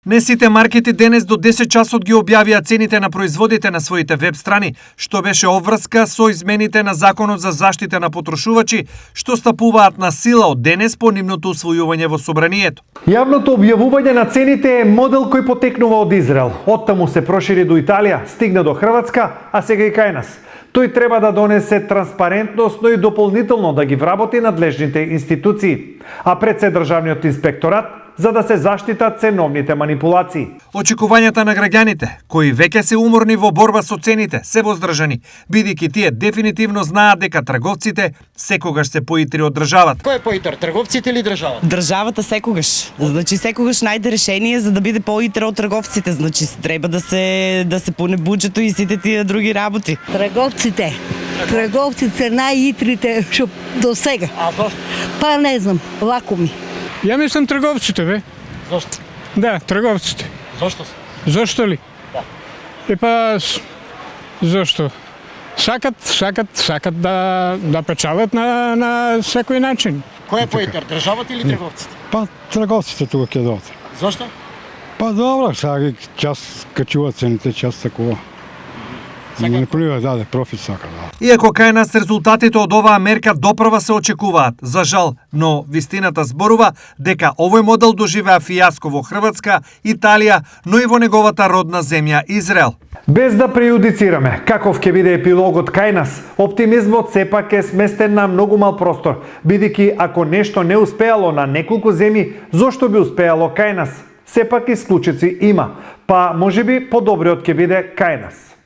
Не сите маркети денес до 10 часот ги објавија цените на производите на своите веб страни, што беше обврска со измените на Законот за заштита на потрошувачи, што стапуваат на сила од денес по нивното усвојување во собранието. Јавното објавување на цените е модел кој потекнува од Израел. Оттаму се прошири до Италија, стигна до Хрватска, а сега и кај нас. Тој треба да донесе транспарентност, но и дополнително да ги вработи надлежните институции, а пред се државниот инспекторат, за да се заштитат ценовните манипулации. Очекувањата на граѓаните, кои веќе се уморни во борба со цените, се воздржани, бидејќи тие дефинитивно знаат дека трговците секогаш се поитри од државата. Кој е поитар, трговците или државата? Државата секогаш. Значи секогаш најде решение за да биде поитар од трговците. Значи треба да се пуне буџето и сите тие други работи. Трговците се најитрите што до сега. А зошто? Па не знам, лако ми. Ја мислам трговците, бе. Зошто? Да, трговците. Зошто? Зошто ли? Да. Зошто? Сакат да печалат на секој начин. Кој е поитар, државата или трговците? Па трговците тука ќе дојдат. Зошто? Па добро, сега час качува цените, час такова. Не плива, да, профит сака, да. Иако кај нас резултатите од оваа мерка доправа се очекуваат, за жал, но вистината зборува дека овој модел доживеа фијаско во Хрватска, Италија, но и во неговата родна земја Израел. Без да прејудицираме каков ќе биде епилогот кај нас, оптимизмот сепак е сместен на многу мал простор, бидејќи ако нешто не успеало на неколку земји, зошто би успеало кај нас? Сепак исклучици има, па можеби подобриот ќе биде кај нас.